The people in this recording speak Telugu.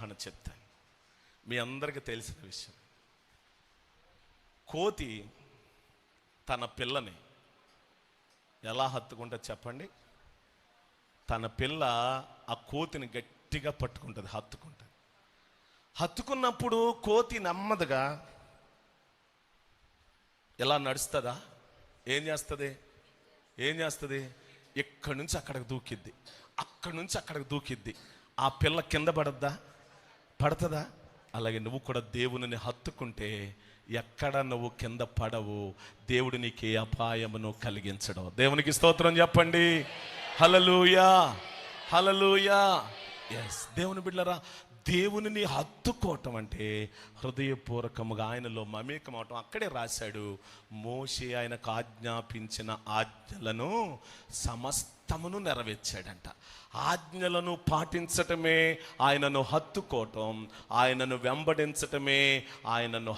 ఉదాహరణ చెప్తాను. మీ అందరికీ తెలిసిన విషయం. కోతి తన పిల్లని ఎలా హత్తుకుంటుంది చెప్పండి? తన పిల్ల ఆ కోతిని గట్టిగా పట్టుకుంటుంది, హత్తుకున్నప్పుడు కోతి నెమ్మదిగా ఎలా నడుస్తుందా? ఏం చేస్తుంది? ఇక్కడి నుంచి అక్కడికి దూకిద్ది. ఆ పిల్ల కింద పడుతుందా? అలాగే నువ్వు కూడా దేవుని హత్తుకుంటే ఎక్కడ నువ్వు కింద పడవు, దేవుడు నీకు ఏ అపాయమును కలిగించడం. దేవునికి స్తోత్రం చెప్పండి. హల్లెలూయా, హల్లెలూయా. ఎస్, దేవుని బిడ్డలారా, దేవునిని హత్తుకోవటం అంటే హృదయపూర్వకముగా ఆయనలో మమేకం అవటం. అక్కడే రాశాడు, మోషే ఆయనకు ఆజ్ఞాపించిన ఆజ్ఞలను సమస్తమును నెరవేర్చాడంట. ఆజ్ఞలను పాటించటమే ఆయనను హత్తుకోవటం, ఆయనను వెంబడించటమే ఆయనను